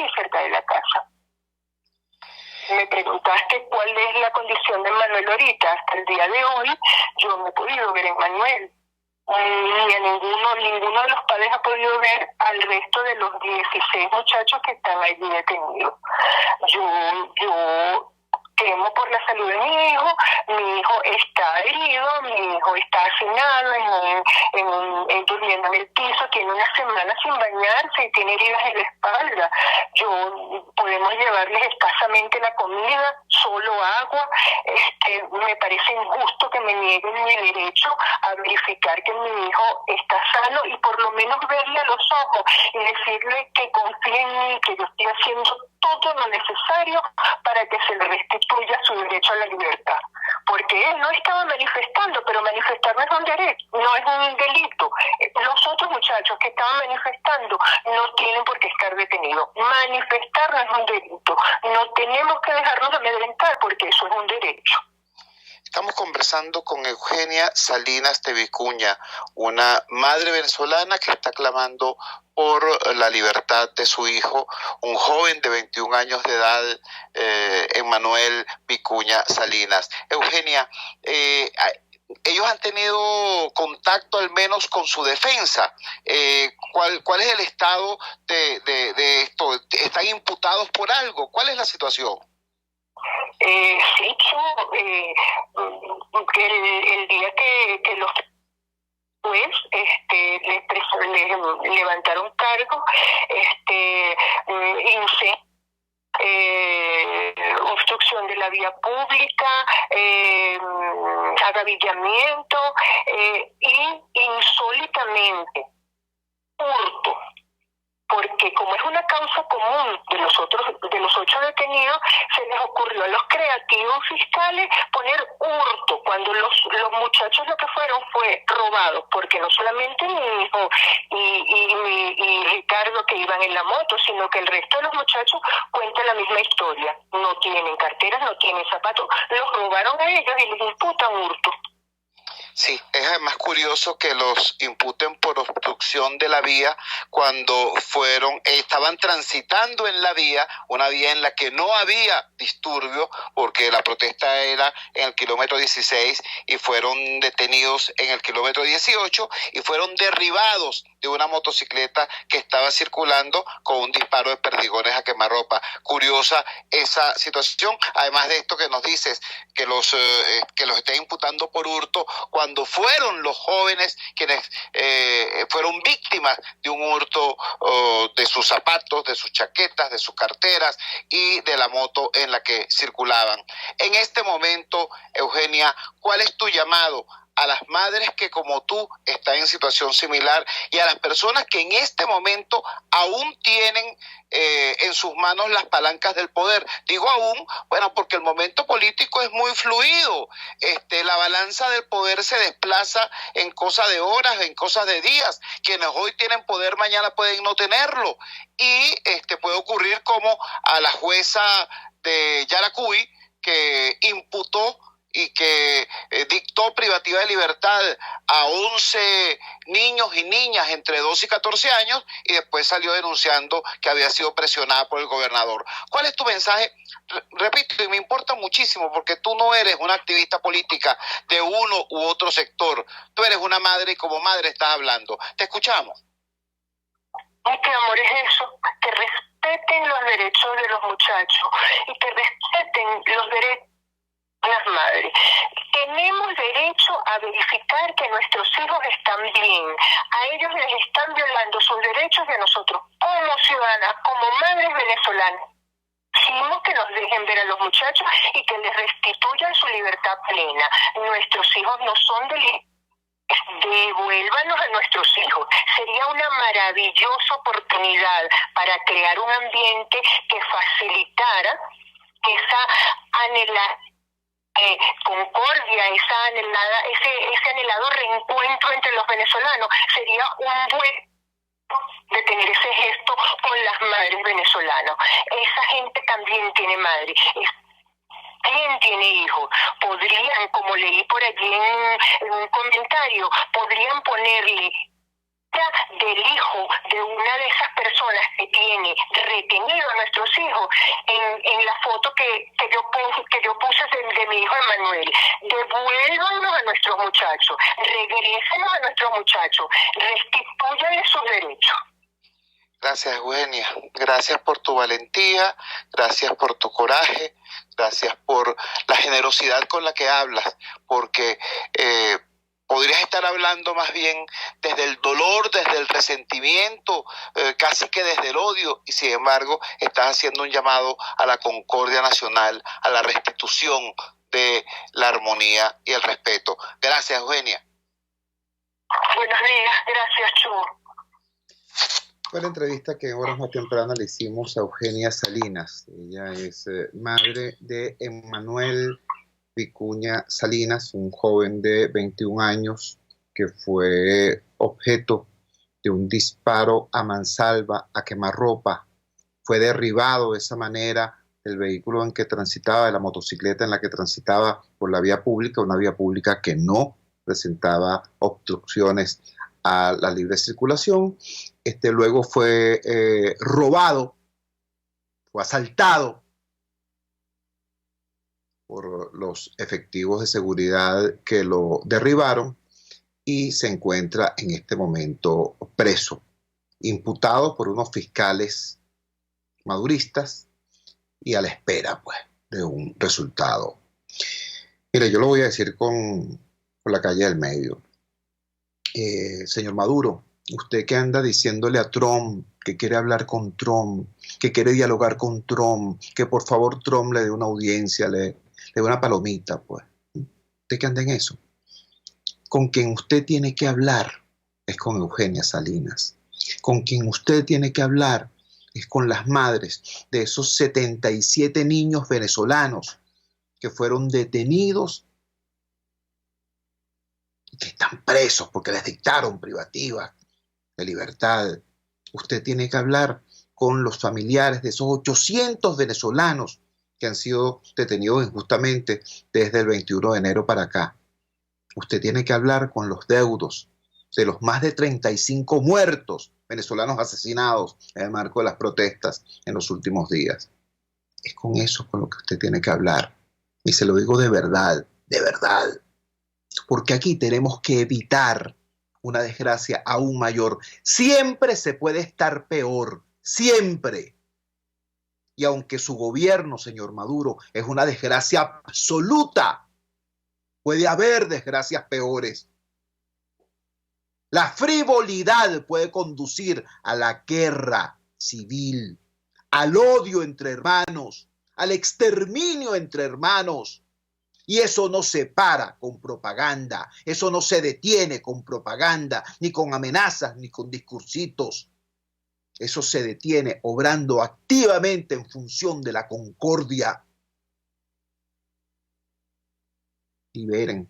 aquí cerca de la casa. Me preguntaste cuál es la condición de Manuel ahorita. Hasta el día de hoy yo no he podido ver a Manuel. Ni a ninguno de los padres ha podido ver al resto de los 16 muchachos que están allí detenidos. Yo temo por la salud de mi hijo está herido, mi hijo está hacinado, durmiendo en el piso, tiene una semana sin bañarse y tiene heridas en la espalda. Podemos llevarles escasamente la comida, solo agua. Me parece injusto que me nieguen mi derecho a verificar que mi hijo está sano y por lo menos verle a los ojos y decirle que confíe en mí, que yo estoy haciendo todo lo necesario para que se le restituya su derecho a la libertad. Porque él no estaba manifestando, pero manifestar no es un derecho, no es un delito. Los otros muchachos que estaban manifestando no tienen por qué estar detenidos. Manifestar no es un delito. No tenemos que dejarnos amedrentar porque eso es un derecho. Estamos conversando con Eugenia Salinas de Vicuña, una madre venezolana que está clamando por la libertad de su hijo, un joven de 21 años de edad, Emmanuel Vicuña Salinas. Eugenia, ellos han tenido contacto al menos con su defensa. ¿Cuál es el estado de esto? ¿Están imputados por algo? ¿Cuál es la situación? Sí, que el día que los juez les levantaron cargos, obstrucción de la vía pública, agavillamiento y insólitamente hurto. Porque como es una causa común de los 8 detenidos, se les ocurrió a los creativos fiscales poner hurto, cuando los muchachos lo que fueron fue robados, porque no solamente mi hijo y Ricardo que iban en la moto, sino que el resto de los muchachos cuentan la misma historia. No tienen carteras, no tienen zapatos, los robaron a ellos y les imputan hurto. Sí, es además curioso que los imputen por obstrucción de la vía cuando estaban transitando en la vía, una vía en la que no había disturbio porque la protesta era en el kilómetro 16 y fueron detenidos en el kilómetro 18 y fueron derribados de una motocicleta que estaba circulando con un disparo de perdigones a quemarropa. Curiosa esa situación, además de esto que nos dices, que los estén imputando por hurto cuando fueron los jóvenes quienes fueron víctimas de un hurto de sus zapatos, de sus chaquetas, de sus carteras y de la moto en la que circulaban. En este momento, Eugenia, ¿cuál es tu llamado a las madres que como tú están en situación similar y a las personas que en este momento aún tienen en sus manos las palancas del poder? Digo aún, bueno, porque el momento político es muy fluido. La balanza del poder se desplaza en cosas de horas, en cosas de días. Quienes hoy tienen poder mañana pueden no tenerlo. Y puede ocurrir como a la jueza de Yaracuy, que imputó y que dictó privativa de libertad a 11 niños y niñas entre 12 y 14 años y después salió denunciando que había sido presionada por el gobernador. ¿Cuál es tu mensaje? Repito, y me importa muchísimo porque tú no eres una activista política de uno u otro sector. Tú eres una madre y como madre estás hablando. Te escuchamos. Ay, qué amor es eso, que respeten los derechos de los muchachos y que respeten los derechos de las madres. Tenemos derecho a verificar que nuestros hijos están bien. A ellos les están violando sus derechos y a nosotros, como ciudadanas, como madres venezolanas, exigimos que nos dejen ver a los muchachos y que les restituyan su libertad plena. Nuestros hijos no son delitos. Devuélvanos a nuestros hijos. Sería una maravillosa oportunidad para crear un ambiente que facilitara esa anhelada concordia, ese anhelado reencuentro entre los venezolanos. Sería un buen de tener ese gesto con las madres venezolanas. Esa gente también tiene madre. ¿Quién tiene hijos? Podrían, como leí por allí en un comentario, podrían ponerle del hijo de una de esas personas que tiene retenido a nuestros hijos en la foto que yo puse de mi hijo Emanuel. Devuélvanos a nuestros muchachos, regrésenos a nuestros muchachos, restitúyanles sus derechos. Gracias, Eugenia. Gracias por tu valentía, gracias por tu coraje, gracias por la generosidad con la que hablas, porque podrías estar hablando más bien desde el dolor, desde el resentimiento, casi que desde el odio, y sin embargo estás haciendo un llamado a la concordia nacional, a la restitución de la armonía y el respeto. Gracias, Eugenia. Buenos días, gracias, Chu. Fue la entrevista que en horas más tempranas le hicimos a Eugenia Salinas. Ella es madre de Emanuel Vicuña Salinas, un joven de 21 años que fue objeto de un disparo a mansalva, a quemarropa. Fue derribado de esa manera el vehículo en que transitaba, de la motocicleta en la que transitaba por la vía pública, una vía pública que no presentaba obstrucciones a la libre circulación. Luego fue robado, fue asaltado por los efectivos de seguridad que lo derribaron y se encuentra en este momento preso, imputado por unos fiscales maduristas y a la espera, pues, de un resultado. Mire, yo lo voy a decir con la calle del medio. Señor Maduro, usted que anda diciéndole a Trump que quiere hablar con Trump, que quiere dialogar con Trump, que por favor Trump le dé una audiencia, le dé una palomita, pues. Usted que anda en eso. Con quien usted tiene que hablar es con Eugenia Salinas. Con quien usted tiene que hablar es con las madres de esos 77 niños venezolanos que fueron detenidos y que están presos porque les dictaron privativas de libertad. Usted tiene que hablar con los familiares de esos 800 venezolanos que han sido detenidos injustamente desde el 21 de enero para acá. Usted tiene que hablar con los deudos de los más de 35 muertos venezolanos asesinados en el marco de las protestas en los últimos días. Es con eso con lo que usted tiene que hablar. Y se lo digo de verdad, porque aquí tenemos que evitar una desgracia aún mayor. Siempre se puede estar peor, siempre. Y aunque su gobierno, señor Maduro, es una desgracia absoluta, puede haber desgracias peores. La frivolidad puede conducir a la guerra civil, al odio entre hermanos, al exterminio entre hermanos. Y eso no se para con propaganda, eso no se detiene con propaganda, ni con amenazas, ni con discursitos. Eso se detiene obrando activamente en función de la concordia. Liberen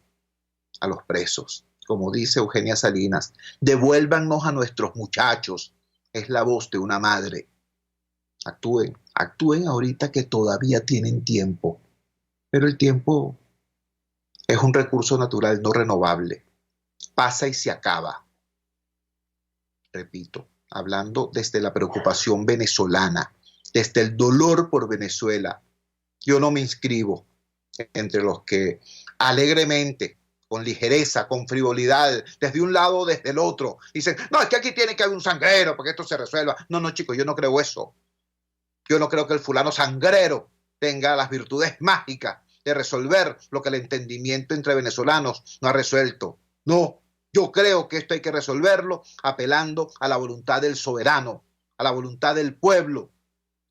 a los presos. Como dice Eugenia Salinas, devuélvannos a nuestros muchachos. Es la voz de una madre. Actúen ahorita que todavía tienen tiempo. Pero el tiempo es un recurso natural no renovable. Pasa y se acaba. Repito, hablando desde la preocupación venezolana, desde el dolor por Venezuela. Yo no me inscribo entre los que alegremente, con ligereza, con frivolidad, desde un lado o desde el otro, dicen, no, es que aquí tiene que haber un sangrero para que esto se resuelva. No, chicos, yo no creo eso. Yo no creo que el fulano sangrero tenga las virtudes mágicas de resolver lo que el entendimiento entre venezolanos no ha resuelto. No, yo creo que esto hay que resolverlo apelando a la voluntad del soberano, a la voluntad del pueblo,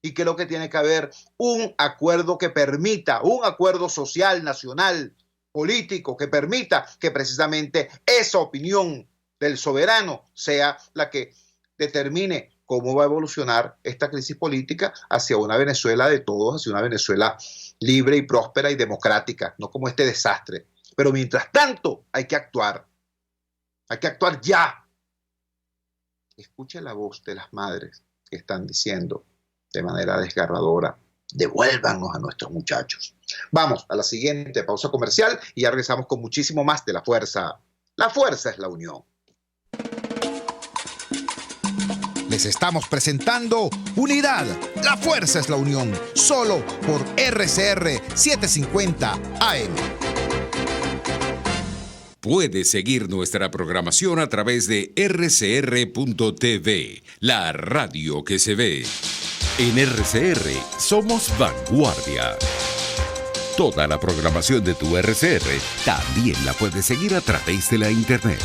y creo que tiene que haber un acuerdo que permita, un acuerdo social, nacional, político, que permita que precisamente esa opinión del soberano sea la que determine cómo va a evolucionar esta crisis política hacia una Venezuela de todos, hacia una Venezuela libre y próspera y democrática, no como este desastre. Pero mientras tanto hay que actuar ya. Escuche la voz de las madres que están diciendo de manera desgarradora, devuélvanos a nuestros muchachos. Vamos a la siguiente pausa comercial y ya regresamos con muchísimo más de La Fuerza. La fuerza es la unión. Les estamos presentando Unidad, la fuerza es la unión, solo por RCR 750 AM. Puedes seguir nuestra programación a través de rcr.tv, la radio que se ve. En RCR somos vanguardia. Toda la programación de tu RCR también la puedes seguir a través de la internet.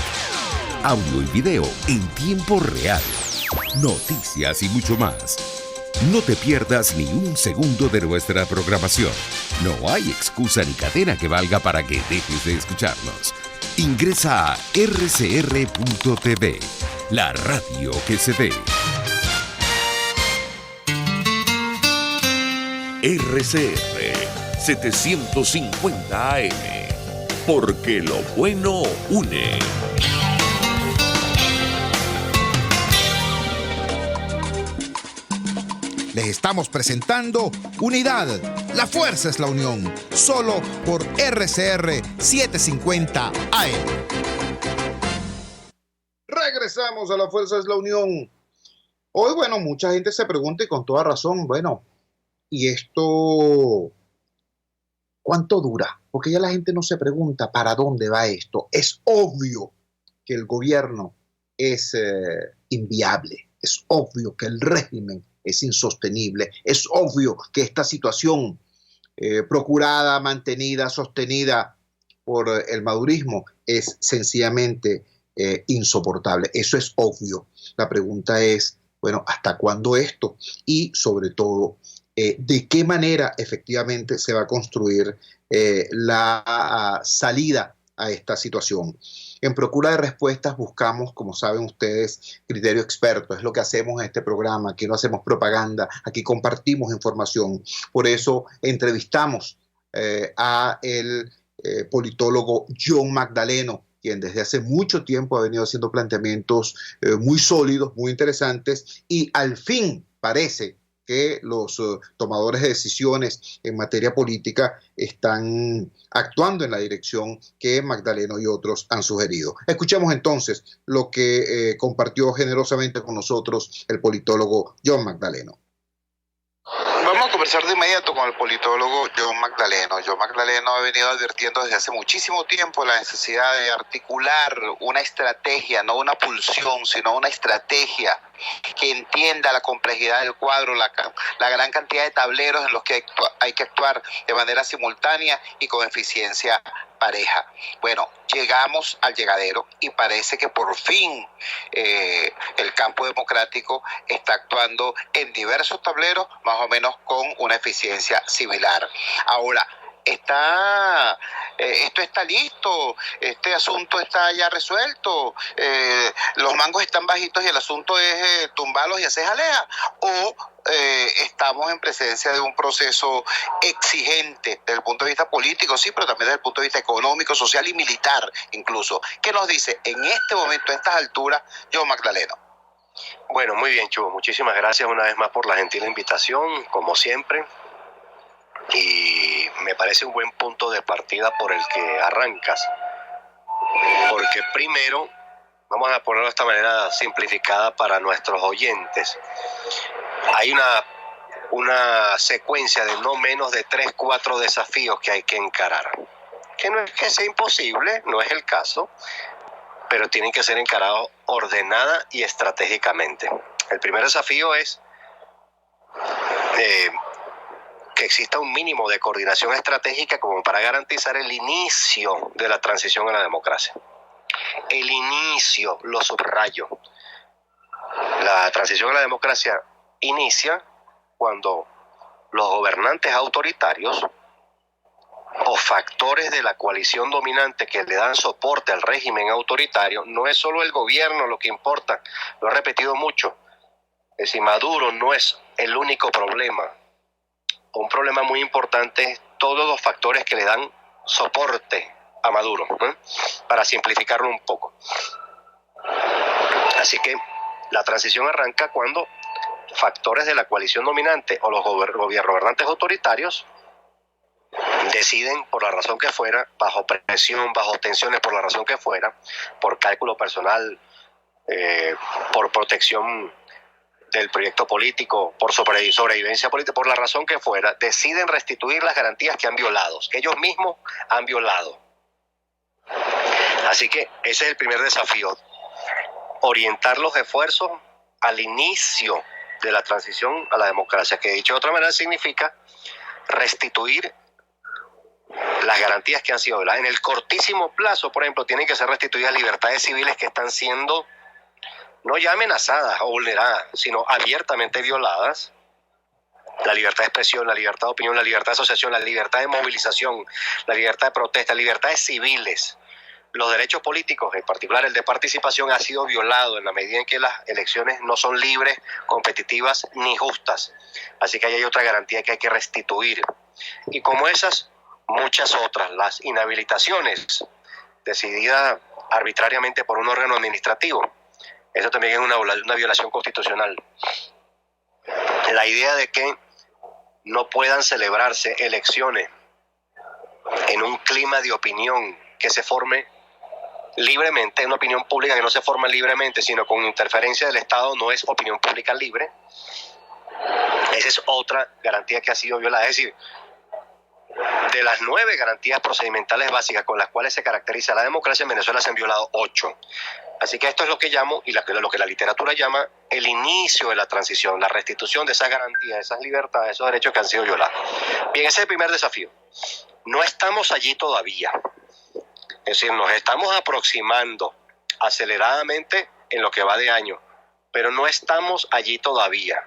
Audio y video en tiempo real. Noticias y mucho más. No te pierdas ni un segundo de nuestra programación. No hay excusa ni cadena que valga para que dejes de escucharnos. Ingresa a rcr.tv, la radio que se ve. RCR 750 AM, porque lo bueno une. Les estamos presentando Unidad, la fuerza es la unión, solo por RCR 750 AM. Regresamos a La Fuerza es la Unión. Hoy, bueno, mucha gente se pregunta y con toda razón, bueno, ¿y esto cuánto dura? Porque ya la gente no se pregunta para dónde va esto. Es obvio que el gobierno es inviable, es obvio que el régimen es insostenible, es obvio que esta situación procurada, mantenida, sostenida por el madurismo es sencillamente insoportable. Eso es obvio. La pregunta es, bueno, ¿hasta cuándo esto? Y sobre todo, ¿de qué manera efectivamente se va a construir la salida a esta situación? En Procura de Respuestas buscamos, como saben ustedes, criterio experto. Es lo que hacemos en este programa. Aquí no hacemos propaganda, aquí compartimos información. Por eso entrevistamos a el politólogo John Magdaleno, quien desde hace mucho tiempo ha venido haciendo planteamientos muy sólidos, muy interesantes, y al fin parece que los tomadores de decisiones en materia política están actuando en la dirección que Magdaleno y otros han sugerido. Escuchemos entonces lo que compartió generosamente con nosotros el politólogo John Magdaleno. Vamos a conversar de inmediato con el politólogo John Magdaleno. John Magdaleno ha venido advirtiendo desde hace muchísimo tiempo la necesidad de articular una estrategia, no una pulsión, sino una estrategia que entienda la complejidad del cuadro, la gran cantidad de tableros en los que hay que actuar de manera simultánea y con eficiencia pareja. Bueno, llegamos al llegadero y parece que por fin el campo democrático está actuando en diversos tableros, más o menos con una eficiencia similar. Ahora, esto está listo, este asunto está ya resuelto, los mangos están bajitos y el asunto es tumbarlos y hacer jalea, o estamos en presencia de un proceso exigente desde el punto de vista político, sí, pero también desde el punto de vista económico, social y militar incluso. ¿Qué nos dice en este momento, a estas alturas, John Magdaleno? Bueno, muy bien, Chubo, muchísimas gracias una vez más por la gentil invitación, como siempre. Y me parece un buen punto de partida por el que arrancas, porque primero, vamos a ponerlo de esta manera simplificada para nuestros oyentes, hay una secuencia de no menos de 3-4 desafíos que hay que encarar, que no es que sea imposible, no es el caso, pero tienen que ser encarados ordenada y estratégicamente. El primer desafío es que exista un mínimo de coordinación estratégica como para garantizar el inicio de la transición a la democracia. El inicio, lo subrayo. La transición a la democracia inicia cuando los gobernantes autoritarios o factores de la coalición dominante que le dan soporte al régimen autoritario, no es solo el gobierno lo que importa, lo he repetido mucho, es decir, Maduro no es el único problema. Un problema muy importante es todos los factores que le dan soporte a Maduro, para simplificarlo un poco. Así que la transición arranca cuando factores de la coalición dominante o los gobernantes autoritarios deciden, por la razón que fuera, bajo presión, bajo tensiones, por la razón que fuera, por cálculo personal, por protección del proyecto político, por sobrevivencia política, por la razón que fuera, deciden restituir las garantías que han violado, que ellos mismos han violado. Así que ese es el primer desafío, orientar los esfuerzos al inicio de la transición a la democracia, que dicho de otra manera significa restituir las garantías que han sido violadas. En el cortísimo plazo, por ejemplo, tienen que ser restituidas libertades civiles que están siendo no ya amenazadas o vulneradas, sino abiertamente violadas. La libertad de expresión, la libertad de opinión, la libertad de asociación, la libertad de movilización, la libertad de protesta, libertades civiles. Los derechos políticos, en particular el de participación, ha sido violado en la medida en que las elecciones no son libres, competitivas ni justas. Así que ahí hay otra garantía que hay que restituir. Y como esas, muchas otras. Las inhabilitaciones decididas arbitrariamente por un órgano administrativo. Eso también es una violación constitucional. La idea de que no puedan celebrarse elecciones en un clima de opinión que se forme libremente, una opinión pública que no se forma libremente, sino con interferencia del Estado, no es opinión pública libre. Esa es otra garantía que ha sido violada. Es decir, de las 9 garantías procedimentales básicas con las cuales se caracteriza la democracia, en Venezuela se han violado 8. Así que esto es lo que llamo, y lo que la literatura llama, el inicio de la transición, la restitución de esas garantías, esas libertades, esos derechos que han sido violados. Bien, ese es el primer desafío. No estamos allí todavía. Es decir, nos estamos aproximando aceleradamente en lo que va de año, pero no estamos allí todavía.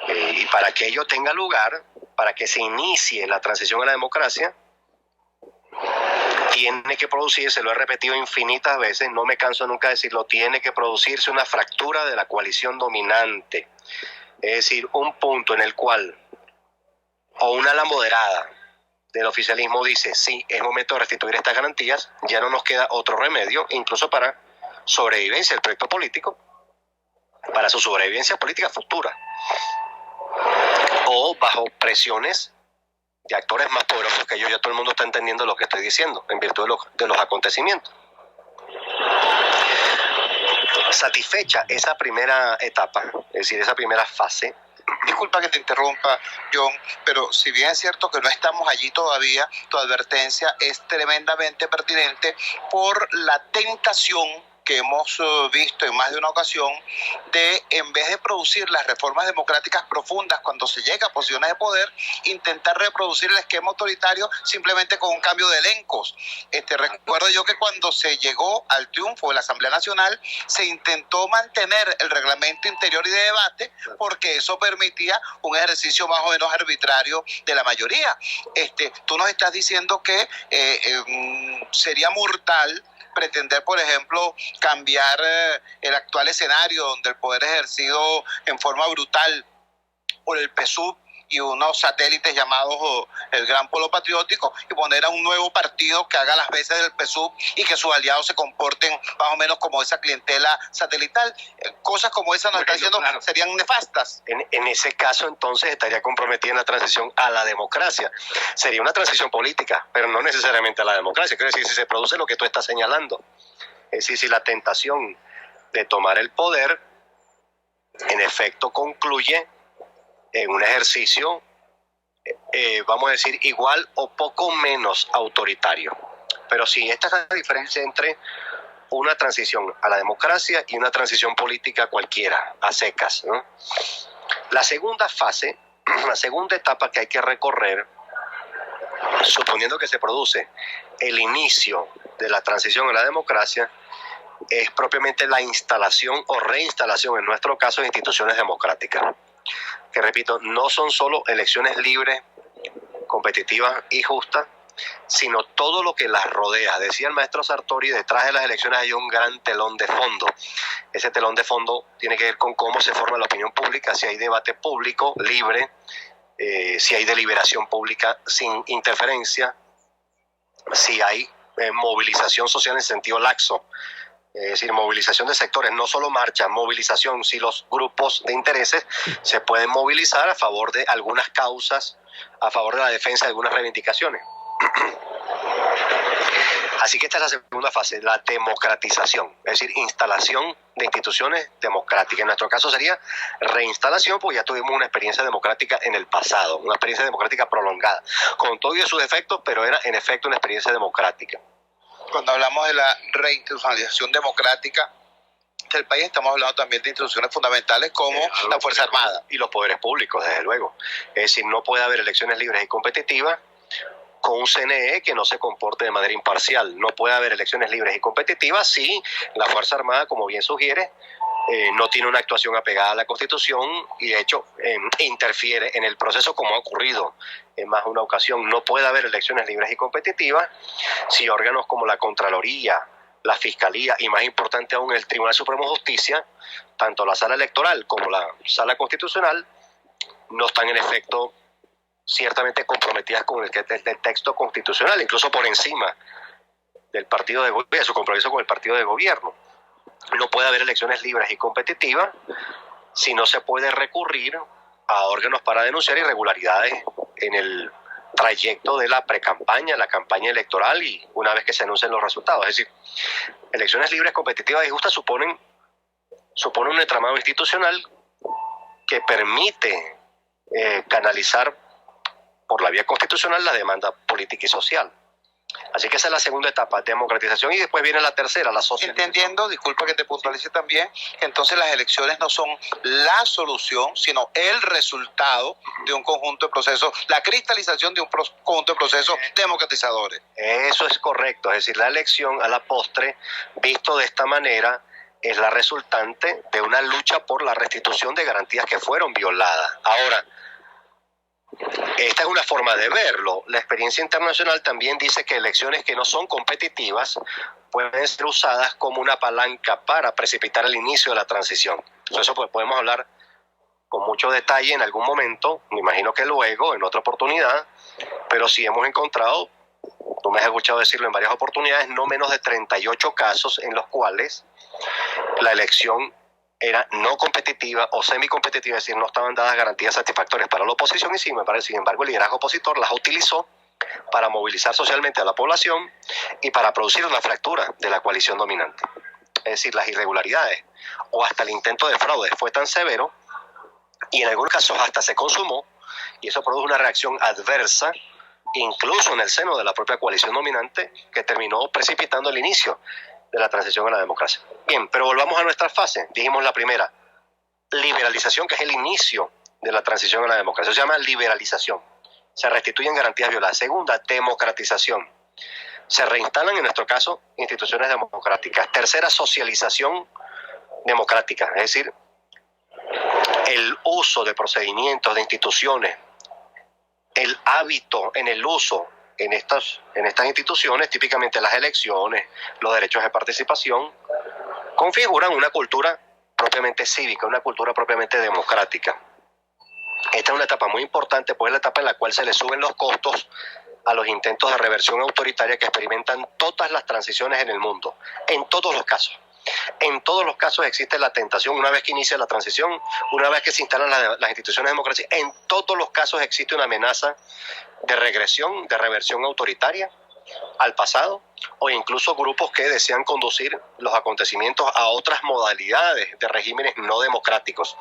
Y para que ello tenga lugar, para que se inicie la transición a la democracia, tiene que producirse, lo he repetido infinitas veces, no me canso nunca de decirlo, tiene que producirse una fractura de la coalición dominante. Es decir, un punto en el cual, o una ala moderada del oficialismo dice, sí, es momento de restituir estas garantías, ya no nos queda otro remedio, incluso para sobrevivencia del proyecto político, para su sobrevivencia política futura, o bajo presiones de actores más poderosos que ellos. Ya todo el mundo está entendiendo lo que estoy diciendo, en virtud de los acontecimientos. Satisfecha esa primera etapa, es decir, esa primera fase. Disculpa que te interrumpa, John, pero si bien es cierto que no estamos allí todavía, tu advertencia es tremendamente pertinente por la tentación que hemos visto en más de una ocasión de, en vez de producir las reformas democráticas profundas cuando se llega a posiciones de poder, intentar reproducir el esquema autoritario simplemente con un cambio de elencos. Recuerdo yo que cuando se llegó al triunfo de la Asamblea Nacional se intentó mantener el reglamento interior y de debate porque eso permitía un ejercicio más o menos arbitrario de la mayoría. Tú nos estás diciendo que sería mortal pretender, por ejemplo, cambiar el actual escenario donde el poder es ejercido en forma brutal por el PSUV y unos satélites llamados el Gran Polo Patriótico, y poner a un nuevo partido que haga las veces del PSUV y que sus aliados se comporten más o menos como esa clientela satelital. Cosas como esas nos están diciendo claro, serían nefastas. En ese caso, entonces, estaría comprometida en la transición a la democracia. Sería una transición política, pero no necesariamente a la democracia. Quiero decir, si se produce lo que tú estás señalando, es decir, si la tentación de tomar el poder, en efecto, concluye en un ejercicio, vamos a decir, igual o poco menos autoritario. Pero sí, esta es la diferencia entre una transición a la democracia y una transición política cualquiera, a secas, ¿no? La segunda fase, la segunda etapa que hay que recorrer, suponiendo que se produce el inicio de la transición a la democracia, es propiamente la instalación o reinstalación, en nuestro caso, de instituciones democráticas. Que repito, no son solo elecciones libres, competitivas y justas, sino todo lo que las rodea. Decía el maestro Sartori, detrás de las elecciones hay un gran telón de fondo. Ese telón de fondo tiene que ver con cómo se forma la opinión pública, si hay debate público libre, si hay deliberación pública sin interferencia, si hay movilización social en sentido laxo. Es decir, movilización de sectores, no solo marcha, movilización, si los grupos de intereses se pueden movilizar a favor de algunas causas, a favor de la defensa de algunas reivindicaciones. Así que esta es la segunda fase, la democratización, es decir, instalación de instituciones democráticas. En nuestro caso sería reinstalación, porque ya tuvimos una experiencia democrática en el pasado, una experiencia democrática prolongada, con todos sus defectos, pero era en efecto una experiencia democrática. Cuando hablamos de la reinstitucionalización democrática del país, estamos hablando también de instituciones fundamentales como la Fuerza Armada. Y los poderes públicos, desde luego. Es decir, no puede haber elecciones libres y competitivas con un CNE que no se comporte de manera imparcial. No puede haber elecciones libres y competitivas si la Fuerza Armada, como bien sugiere, no tiene una actuación apegada a la Constitución y de hecho interfiere en el proceso, como ha ocurrido en más de una ocasión. No puede haber elecciones libres y competitivas si órganos como la Contraloría, la Fiscalía y, más importante aún, el Tribunal Supremo de Justicia, tanto la Sala Electoral como la Sala Constitucional, no están en efecto ciertamente comprometidas con el texto constitucional, incluso por encima del partido de gobierno, su compromiso con el partido de gobierno. No puede haber elecciones libres y competitivas si no se puede recurrir a órganos para denunciar irregularidades en el trayecto de la precampaña, la campaña electoral y una vez que se anuncien los resultados. Es decir, elecciones libres, competitivas y justas supone un entramado institucional que permite canalizar por la vía constitucional la demanda política y social. Así que esa es la segunda etapa, democratización, y después viene la tercera, la socialización. Entendiendo, disculpa que te puntualice también, que entonces las elecciones no son la solución, sino el resultado de un conjunto de procesos, la cristalización de un conjunto de procesos democratizadores. Eso es correcto, es decir, la elección a la postre, visto de esta manera, es la resultante de una lucha por la restitución de garantías que fueron violadas. Ahora, esta es una forma de verlo. La experiencia internacional también dice que elecciones que no son competitivas pueden ser usadas como una palanca para precipitar el inicio de la transición. Eso pues podemos hablar con mucho detalle en algún momento, me imagino que luego, en otra oportunidad, pero sí hemos encontrado, tú me has escuchado decirlo en varias oportunidades, no menos de 38 casos en los cuales la elección era no competitiva o semicompetitiva, es decir, no estaban dadas garantías satisfactorias para la oposición y sin embargo el liderazgo opositor las utilizó para movilizar socialmente a la población y para producir una fractura de la coalición dominante. Es decir, las irregularidades o hasta el intento de fraude fue tan severo y en algunos casos hasta se consumó, y eso produjo una reacción adversa incluso en el seno de la propia coalición dominante, que terminó precipitando el inicio de la transición a la democracia. Bien, pero volvamos a nuestra fase. Dijimos la primera, liberalización, que es el inicio de la transición a la democracia. Se llama liberalización. Se restituyen garantías violadas. Segunda, democratización. Se reinstalan, en nuestro caso, instituciones democráticas. Tercera, socialización democrática. Es decir, el uso de procedimientos, de instituciones, el hábito en el uso en estas instituciones, típicamente las elecciones, los derechos de participación, configuran una cultura propiamente cívica, una cultura propiamente democrática. Esta es una etapa muy importante, pues es la etapa en la cual se le suben los costos a los intentos de reversión autoritaria que experimentan todas las transiciones en el mundo, en todos los casos. En todos los casos existe la tentación, una vez que inicia la transición, una vez que se instalan las instituciones democráticas, en todos los casos existe una amenaza de regresión, de reversión autoritaria al pasado, o incluso grupos que desean conducir los acontecimientos a otras modalidades de regímenes no democráticos.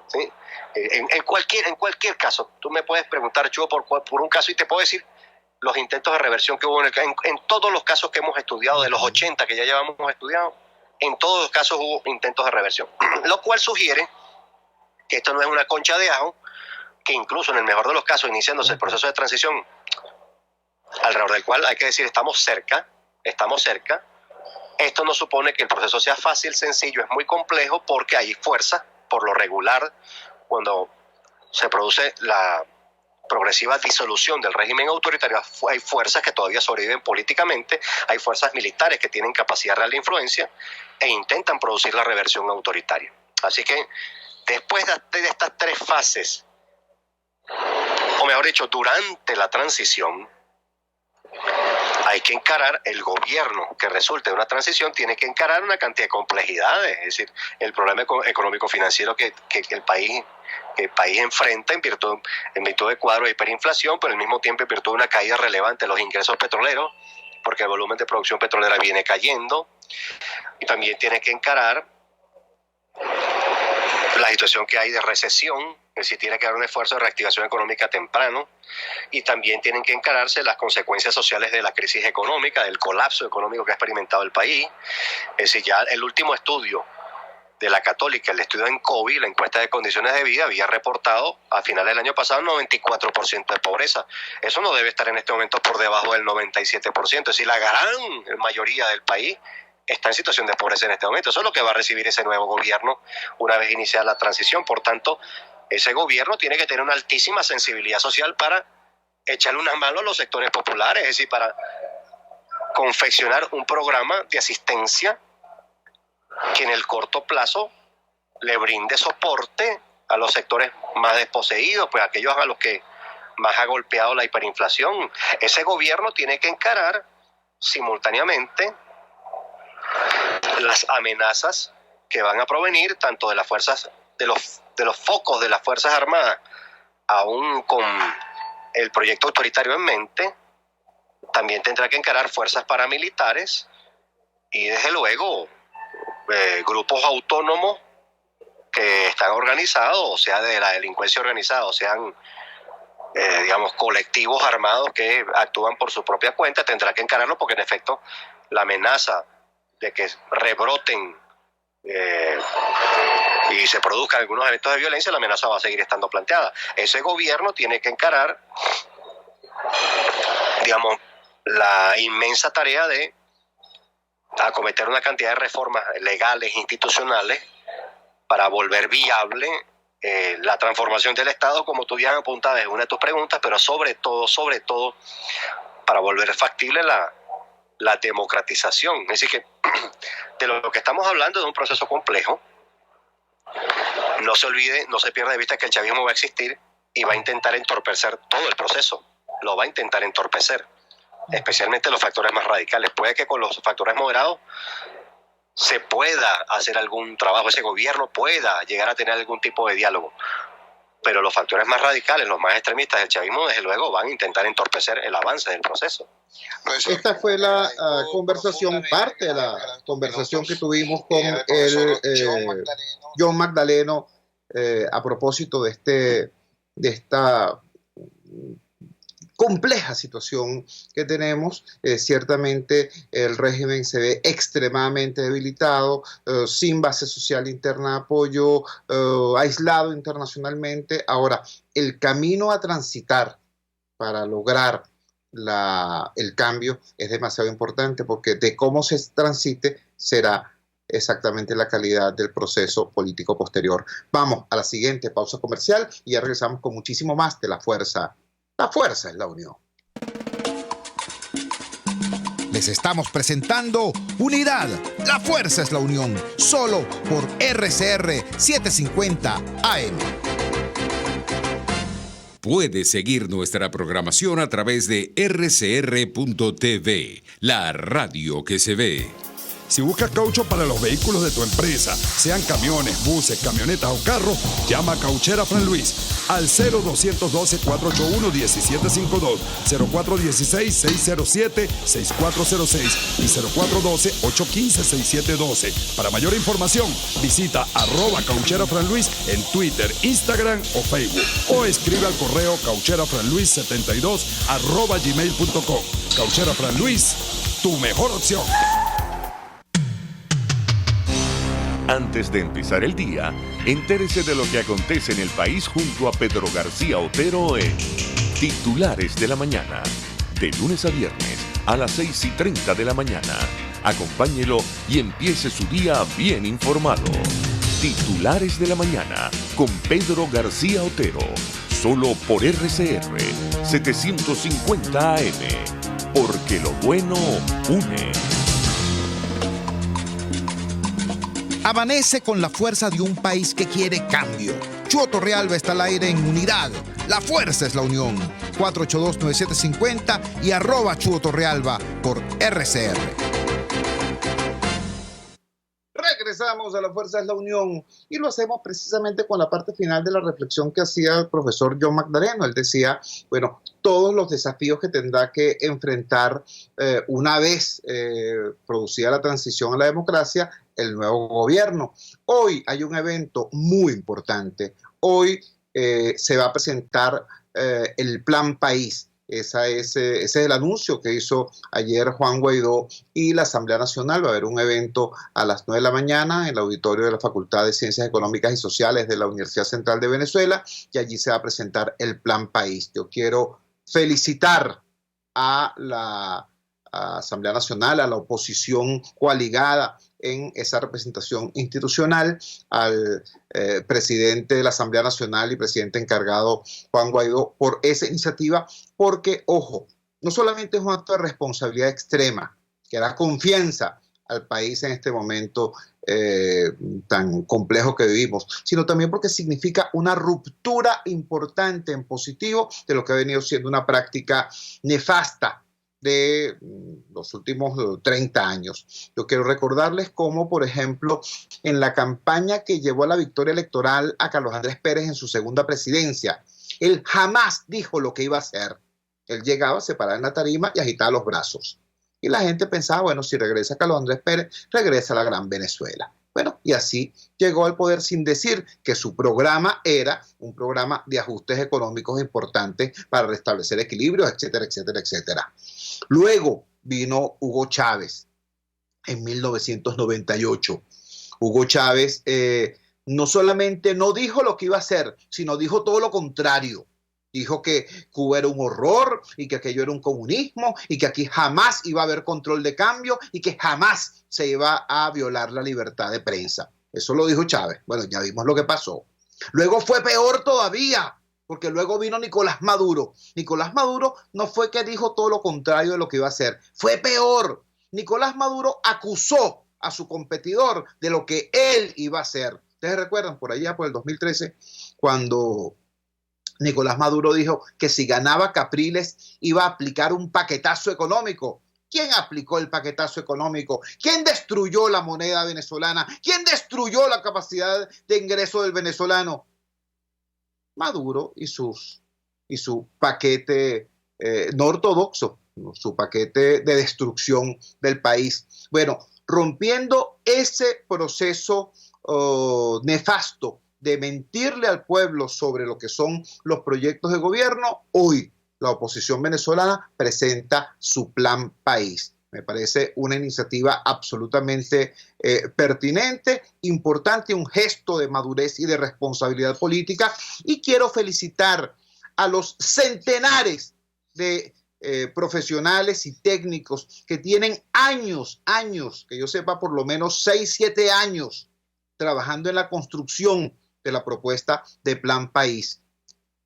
¿Sí? En cualquier caso, tú me puedes preguntar, yo por un caso, y te puedo decir los intentos de reversión que hubo en todos los casos que hemos estudiado, de los 80 que ya llevamos estudiado, en todos los casos hubo intentos de reversión, lo cual sugiere que esto no es una concha de ajo, que incluso en el mejor de los casos, iniciándose el proceso de transición, alrededor del cual hay que decir estamos cerca, esto no supone que el proceso sea fácil, sencillo, es muy complejo, porque hay fuerzas, por lo regular, cuando se produce la progresiva disolución del régimen autoritario, hay fuerzas que todavía sobreviven políticamente, hay fuerzas militares que tienen capacidad real de influencia e intentan producir la reversión autoritaria. Así que después de estas tres fases, o mejor dicho, durante la transición, hay que encarar, el gobierno que resulte de una transición tiene que encarar una cantidad de complejidades, es decir, el problema económico-financiero que el país enfrenta en virtud de cuadros de hiperinflación, pero al mismo tiempo en virtud de una caída relevante de los ingresos petroleros, porque el volumen de producción petrolera viene cayendo. Y también tiene que encarar la situación que hay de recesión, es decir, tiene que haber un esfuerzo de reactivación económica temprano, y también tienen que encararse las consecuencias sociales de la crisis económica, del colapso económico que ha experimentado el país. Es decir, ya el último estudio de la Católica, el estudio en COVID, la encuesta de condiciones de vida, había reportado a finales del año pasado 94% de pobreza. Eso no debe estar en este momento por debajo del 97%, es decir, la gran mayoría del país está en situación de pobreza en este momento. Eso es lo que va a recibir ese nuevo gobierno una vez iniciada la transición. Por tanto, ese gobierno tiene que tener una altísima sensibilidad social para echarle una mano a los sectores populares, es decir, para confeccionar un programa de asistencia que en el corto plazo le brinde soporte a los sectores más desposeídos, pues aquellos a los que más ha golpeado la hiperinflación. Ese gobierno tiene que encarar simultáneamente las amenazas que van a provenir tanto de las fuerzas, de los focos de las Fuerzas Armadas, aún con el proyecto autoritario en mente. También tendrá que encarar fuerzas paramilitares y desde luego grupos autónomos que están organizados, o sea, de la delincuencia organizada, o sean digamos colectivos armados que actúan por su propia cuenta. Tendrá que encararlo porque en efecto la amenaza de que rebroten y se produzcan algunos eventos de violencia, la amenaza va a seguir estando planteada. Ese gobierno tiene que encarar, digamos, la inmensa tarea de acometer una cantidad de reformas legales, institucionales, para volver viable la transformación del Estado, como tú ya apuntabas en una de tus preguntas, pero sobre todo, para volver factible la democratización. Es decir, que de lo que estamos hablando es de un proceso complejo. No se olvide, no se pierda de vista que el chavismo va a existir y va a intentar entorpecer todo el proceso. Lo va a intentar entorpecer, especialmente los factores más radicales. Puede que con los factores moderados se pueda hacer algún trabajo, ese gobierno pueda llegar a tener algún tipo de diálogo, pero los factores más radicales, los más extremistas del chavismo, desde luego van a intentar entorpecer el avance del proceso. Esta fue la conversación, parte de la conversación que tuvimos con el John Magdaleno a propósito de esta compleja situación que tenemos. Ciertamente el régimen se ve extremadamente debilitado, sin base social interna de apoyo, aislado internacionalmente. Ahora, el camino a transitar para lograr el cambio es demasiado importante, porque de cómo se transite será exactamente la calidad del proceso político posterior. Vamos a la siguiente pausa comercial y ya regresamos con muchísimo más de La Fuerza. La fuerza es la unión. Les estamos presentando Unidad. La fuerza es la unión. Solo por RCR 750 AM. Puedes seguir nuestra programación a través de rcr.tv, la radio que se ve. Si buscas caucho para los vehículos de tu empresa, sean camiones, buses, camionetas o carros, llama a Cauchera Fran Luis al 0212-481-1752, 0416-607-6406 y 0412-815-6712. Para mayor información, visita @Cauchera Fran Luis en Twitter, Instagram o Facebook, o escribe al correo caucherafranluis72@gmail.com. Cauchera Fran Luis, tu mejor opción. Antes de empezar el día, entérese de lo que acontece en el país junto a Pedro García Otero en Titulares de la Mañana. De lunes a viernes a las 6:30 de la mañana. Acompáñelo y empiece su día bien informado. Titulares de la Mañana con Pedro García Otero. Solo por RCR 750 AM. Porque lo bueno une. Amanece con la fuerza de un país que quiere cambio. Chuo Torrealba está al aire en Unidad. La fuerza es la unión. 482-9750 y @Chuo Torrealba por RCR. Regresamos a La Fuerza es la Unión y lo hacemos precisamente con la parte final de la reflexión que hacía el profesor John Magdaleno. Él decía, bueno, todos los desafíos que tendrá que enfrentar una vez producida la transición a la democracia, el nuevo gobierno. Hoy hay un evento muy importante. Hoy se va a presentar el Plan País. Ese es el anuncio que hizo ayer Juan Guaidó y la Asamblea Nacional. Va a haber un evento a las 9 de la mañana en el auditorio de la Facultad de Ciencias Económicas y Sociales de la Universidad Central de Venezuela y allí se va a presentar el Plan País. Yo quiero felicitar a la Asamblea Nacional, a la oposición coaligada en esa representación institucional, al presidente de la Asamblea Nacional y presidente encargado Juan Guaidó por esa iniciativa, porque, ojo, no solamente es un acto de responsabilidad extrema que da confianza al país en este momento tan complejo que vivimos, sino también porque significa una ruptura importante en positivo de lo que ha venido siendo una práctica nefasta de los últimos 30 años. Yo quiero recordarles cómo, por ejemplo, en la campaña que llevó a la victoria electoral a Carlos Andrés Pérez en su segunda presidencia, él jamás dijo lo que iba a hacer. Él llegaba, se paraba en la tarima y agitaba los brazos. Y la gente pensaba, bueno, si regresa Carlos Andrés Pérez, regresa a la gran Venezuela. Bueno, y así llegó al poder sin decir que su programa era un programa de ajustes económicos importantes para restablecer equilibrios, etcétera, etcétera, etcétera. Luego vino Hugo Chávez en 1998. Hugo Chávez no solamente no dijo lo que iba a hacer, sino dijo todo lo contrario. Dijo que Cuba era un horror y que aquello era un comunismo y que aquí jamás iba a haber control de cambio y que jamás se iba a violar la libertad de prensa. Eso lo dijo Chávez. Bueno, ya vimos lo que pasó. Luego fue peor todavía, porque luego vino Nicolás Maduro. Nicolás Maduro no fue que dijo todo lo contrario de lo que iba a hacer. Fue peor. Nicolás Maduro acusó a su competidor de lo que él iba a hacer. ¿Ustedes recuerdan por allá, por el 2013, cuando Nicolás Maduro dijo que si ganaba Capriles iba a aplicar un paquetazo económico? ¿Quién aplicó el paquetazo económico? ¿Quién destruyó la moneda venezolana? ¿Quién destruyó la capacidad de ingreso del venezolano? Maduro y su paquete no ortodoxo, su paquete de destrucción del país. Bueno, rompiendo ese proceso nefasto de mentirle al pueblo sobre lo que son los proyectos de gobierno, hoy la oposición venezolana presenta su Plan País. Me parece una iniciativa absolutamente pertinente, importante, un gesto de madurez y de responsabilidad política. Y quiero felicitar a los centenares de profesionales y técnicos que tienen años, que yo sepa por lo menos 6, 7 años trabajando en la construcción de la propuesta de Plan País.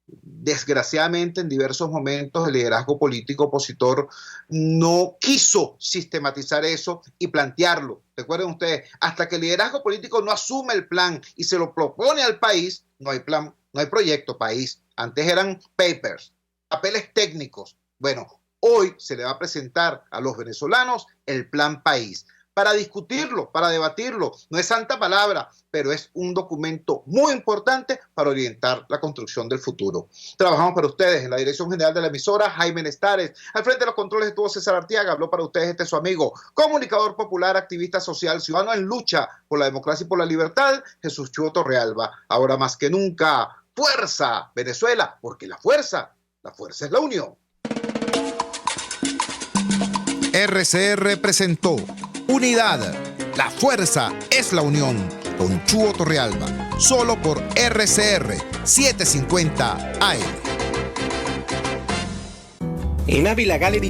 Desgraciadamente, en diversos momentos, el liderazgo político opositor no quiso sistematizar eso y plantearlo. Recuerden ustedes, hasta que el liderazgo político no asume el plan y se lo propone al país, no hay plan, no hay proyecto país. Antes eran papers, papeles técnicos. Bueno, hoy se le va a presentar a los venezolanos el Plan País para discutirlo, para debatirlo. No es santa palabra, pero es un documento muy importante para orientar la construcción del futuro. Trabajamos para ustedes en la dirección general de la emisora, Jaime Nestares. Al frente de los controles estuvo César Arteaga. Habló para ustedes su amigo, comunicador popular, activista social, ciudadano en lucha por la democracia y por la libertad, Jesús Chuo Torrealba. Ahora más que nunca, fuerza, Venezuela, porque la fuerza es la unión. RCR presentó Unidad, la fuerza es la unión, con Chuo Torrealba, solo por RCR 750 AM. En Ávila Gallery